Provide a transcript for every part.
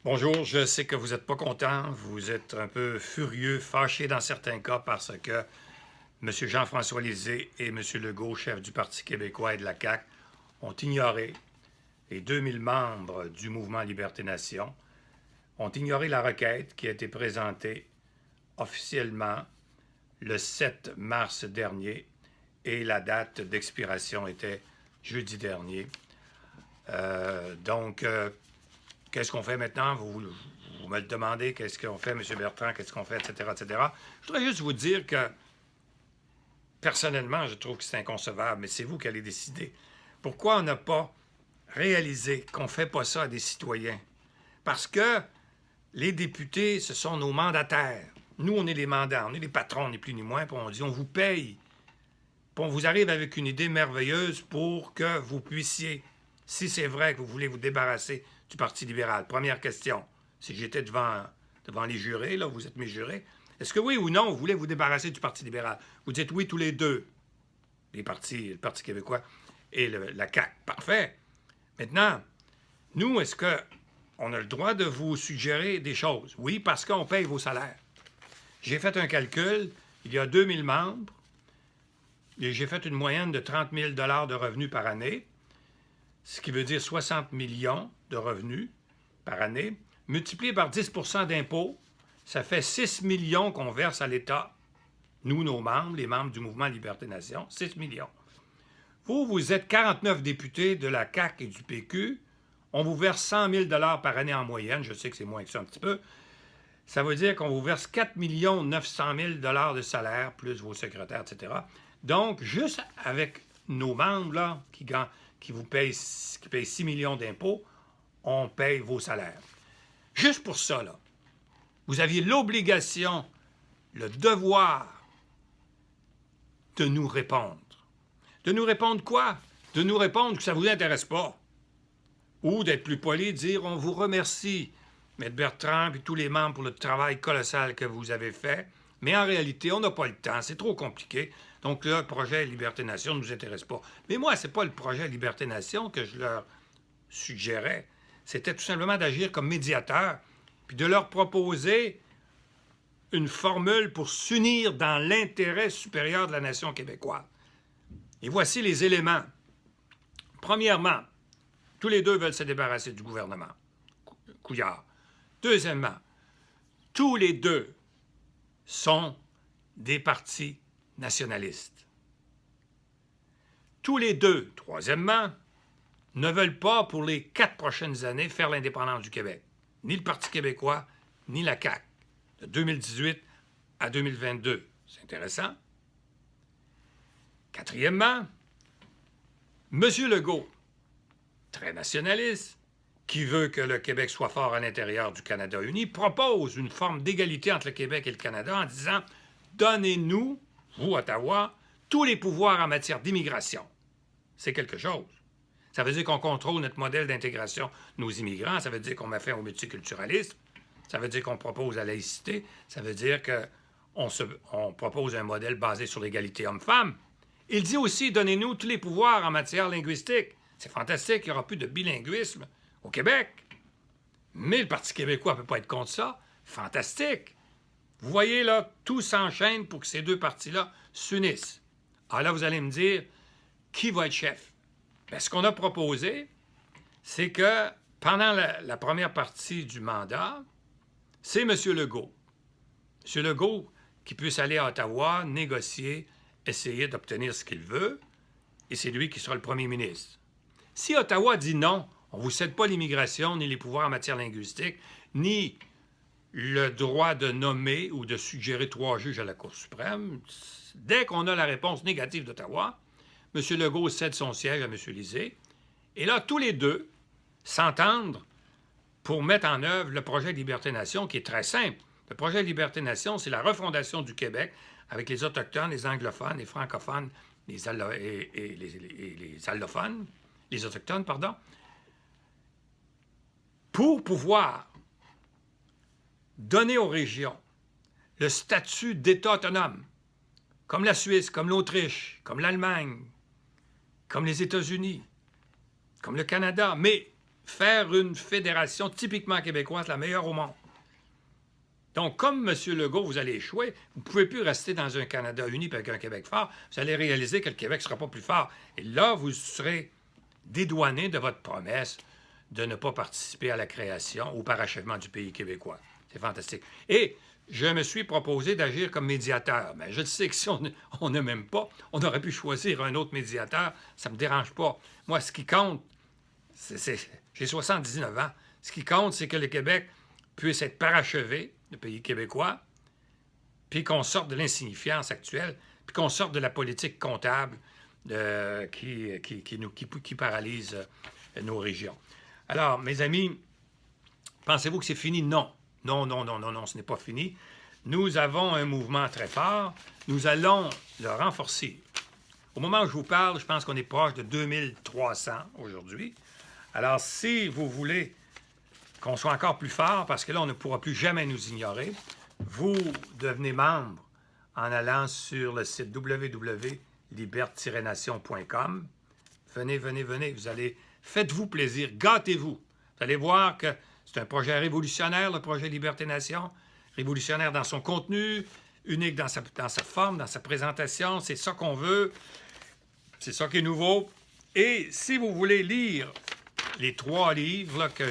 Bonjour, je sais que vous n'êtes pas content, vous êtes un peu furieux, fâché dans certains cas parce que M. Jean-François Lisée et M. Legault, chef du Parti québécois et de la CAQ, ont ignoré les 2000 membres du mouvement Liberté-Nation, ont ignoré la requête qui a été présentée officiellement le 7 mars dernier et la date d'expiration était jeudi dernier. Donc, qu'est-ce qu'on fait maintenant? Vous me le demandez, qu'est-ce qu'on fait, M. Bertrand, qu'est-ce qu'on fait, etc., etc. Je voudrais juste vous dire que, personnellement, je trouve que c'est inconcevable, mais c'est vous qui allez décider. Pourquoi on n'a pas réalisé qu'on ne fait pas ça à des citoyens? Parce que les députés, ce sont nos mandataires. Nous, on est les mandats, on est les patrons, ni plus ni moins, puis on dit on vous paye. Puis on vous arrive avec une idée merveilleuse pour que vous puissiez, si c'est vrai que vous voulez vous débarrasser du Parti libéral. Première question, si j'étais devant les jurés, là, vous êtes mes jurés, est-ce que oui ou non, vous voulez vous débarrasser du Parti libéral? Vous dites oui tous les deux, le Parti québécois et la CAQ. Parfait. Maintenant, nous, est-ce qu'on a le droit de vous suggérer des choses? Oui, parce qu'on paye vos salaires. J'ai fait un calcul, il y a 2000 membres, et j'ai fait une moyenne de 30 000 de revenus par année, ce qui veut dire 60 millions de revenus par année, multiplié par 10 d'impôts, ça fait 6 millions qu'on verse à l'État. Nous, nos membres, les membres du mouvement Liberté-Nation, 6 millions. Vous êtes 49 députés de la CAQ et du PQ. On vous verse 100 000 par année en moyenne. Je sais que c'est moins que ça un petit peu. Ça veut dire qu'on vous verse 4 900 000 de salaire, plus vos secrétaires, etc. Donc, juste avec nos membres là, qui payent 6 millions d'impôts, on paye vos salaires. Juste pour ça, là, vous aviez l'obligation, le devoir de nous répondre. De nous répondre quoi? De nous répondre que ça ne vous intéresse pas. Ou d'être plus poli, de dire on vous remercie, M. Bertrand et tous les membres pour le travail colossal que vous avez fait. Mais en réalité, on n'a pas le temps, c'est trop compliqué. Donc le projet Liberté-Nation ne nous intéresse pas. Mais moi, ce n'est pas le projet Liberté-Nation que je leur suggérais. C'était tout simplement d'agir comme médiateur, puis de leur proposer une formule pour s'unir dans l'intérêt supérieur de la nation québécoise. Et voici les éléments. Premièrement, tous les deux veulent se débarrasser du gouvernement. Couillard. Deuxièmement, tous les deux sont des partis nationalistes. Tous les deux, troisièmement, ne veulent pas, pour les 4 prochaines années, faire l'indépendance du Québec. Ni le Parti québécois, ni la CAQ. De 2018 à 2022. C'est intéressant. Quatrièmement, M. Legault, très nationaliste, qui veut que le Québec soit fort à l'intérieur du Canada uni, propose une forme d'égalité entre le Québec et le Canada en disant « Donnez-nous, vous, Ottawa, tous les pouvoirs en matière d'immigration. » C'est quelque chose. Ça veut dire qu'on contrôle notre modèle d'intégration de nos immigrants, ça veut dire qu'on met fin au multiculturalisme, ça veut dire qu'on propose la laïcité, ça veut dire qu'on propose un modèle basé sur l'égalité homme-femme. Il dit aussi « Donnez-nous tous les pouvoirs en matière linguistique. » C'est fantastique, il n'y aura plus de bilinguisme au Québec. Mais le Parti québécois ne peut pas être contre ça. Fantastique. Vous voyez, là, tout s'enchaîne pour que ces deux partis-là s'unissent. Alors là, vous allez me dire, qui va être chef? Bien, ce qu'on a proposé, c'est que pendant la première partie du mandat, c'est M. Legault. M. Legault qui puisse aller à Ottawa, négocier, essayer d'obtenir ce qu'il veut, et c'est lui qui sera le premier ministre. Si Ottawa dit non, on ne vous cède pas l'immigration, ni les pouvoirs en matière linguistique, ni le droit de nommer ou de suggérer 3 juges à la Cour suprême, dès qu'on a la réponse négative d'Ottawa, M. Legault cède son siège à M. Lisée, et là, tous les deux s'entendent pour mettre en œuvre le projet Liberté-Nation, qui est très simple. Le projet Liberté-Nation, c'est la refondation du Québec avec les Autochtones, les anglophones, les francophones les allophones, les Autochtones, pardon, pour pouvoir donner aux régions le statut d'État autonome, comme la Suisse, comme l'Autriche, comme l'Allemagne, comme les États-Unis, comme le Canada, mais faire une fédération typiquement québécoise, la meilleure au monde. Donc, comme M. Legault, vous allez échouer, vous ne pouvez plus rester dans un Canada uni avec un Québec fort. Vous allez réaliser que le Québec ne sera pas plus fort. Et là, vous serez dédouané de votre promesse de ne pas participer à la création ou parachèvement du pays québécois. C'est fantastique. Et je me suis proposé d'agir comme médiateur. Mais je sais que si on ne m'aime pas, on aurait pu choisir un autre médiateur. Ça ne me dérange pas. Moi, ce qui compte, j'ai 79 ans. Ce qui compte, c'est que le Québec puisse être parachevé, le pays québécois, puis qu'on sorte de l'insignifiance actuelle, puis qu'on sorte de la politique comptable qui paralyse nos régions. Alors, mes amis, pensez-vous que c'est fini? Non. Non, non, non, non, non, ce n'est pas fini. Nous avons un mouvement très fort. Nous allons le renforcer. Au moment où je vous parle, je pense qu'on est proche de 2300 aujourd'hui. Alors, si vous voulez qu'on soit encore plus fort, parce que là, on ne pourra plus jamais nous ignorer, vous devenez membre en allant sur le site www.liberte-nation.com. Venez, venez, venez. Faites-vous plaisir, gâtez-vous. Vous allez voir que c'est un projet révolutionnaire, le projet Liberté-Nation. Révolutionnaire dans son contenu, unique dans sa forme, dans sa présentation. C'est ça qu'on veut. C'est ça qui est nouveau. Et si vous voulez lire les 3 livres là, qui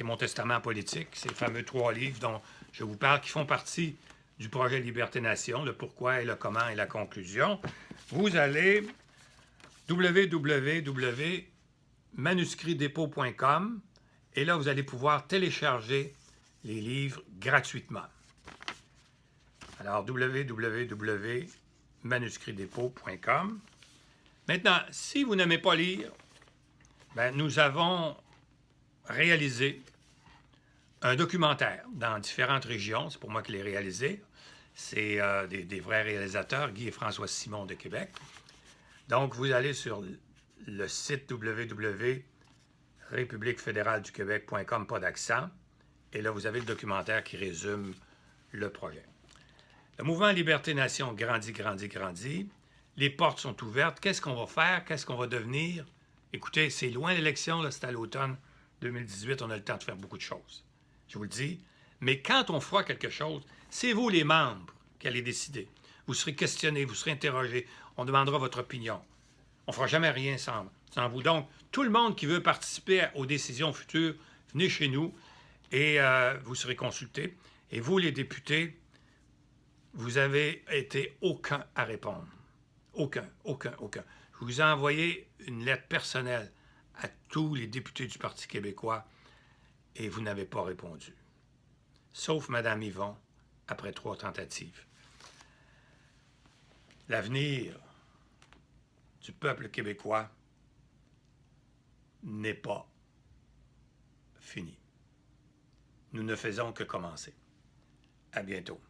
est mon testament politique, ces fameux 3 livres dont je vous parle, qui font partie du projet Liberté-Nation, le pourquoi et le comment et la conclusion, vous allez www.manuscritdépôt.com et là, vous allez pouvoir télécharger les livres gratuitement. Alors, www.manuscritdépôt.com. Maintenant, si vous n'aimez pas lire, nous avons réalisé un documentaire dans différentes régions. C'est pour moi qui l'ai réalisé. C'est des vrais réalisateurs, Guy et François Simon de Québec. Donc, vous allez sur le site www.républiquefédéraleduquebec.com, pas d'accent. Et là, vous avez le documentaire qui résume le projet. Le mouvement Liberté-Nation grandit, grandit, grandit. Les portes sont ouvertes. Qu'est-ce qu'on va faire? Qu'est-ce qu'on va devenir? Écoutez, c'est loin l'élection, là, c'est à l'automne 2018. On a le temps de faire beaucoup de choses. Je vous le dis. Mais quand on fera quelque chose, c'est vous, les membres, qui allez décider. Vous serez questionnés, vous serez interrogés. On demandera votre opinion. On ne fera jamais rien sans vous. Donc, tout le monde qui veut participer aux décisions futures, venez chez nous et vous serez consultés. Et vous, les députés, vous avez été aucun à répondre. Aucun. Je vous ai envoyé une lettre personnelle à tous les députés du Parti québécois et vous n'avez pas répondu. Sauf Mme Yvon, après 3 tentatives. L'avenir du peuple québécois n'est pas fini. Nous ne faisons que commencer. À bientôt.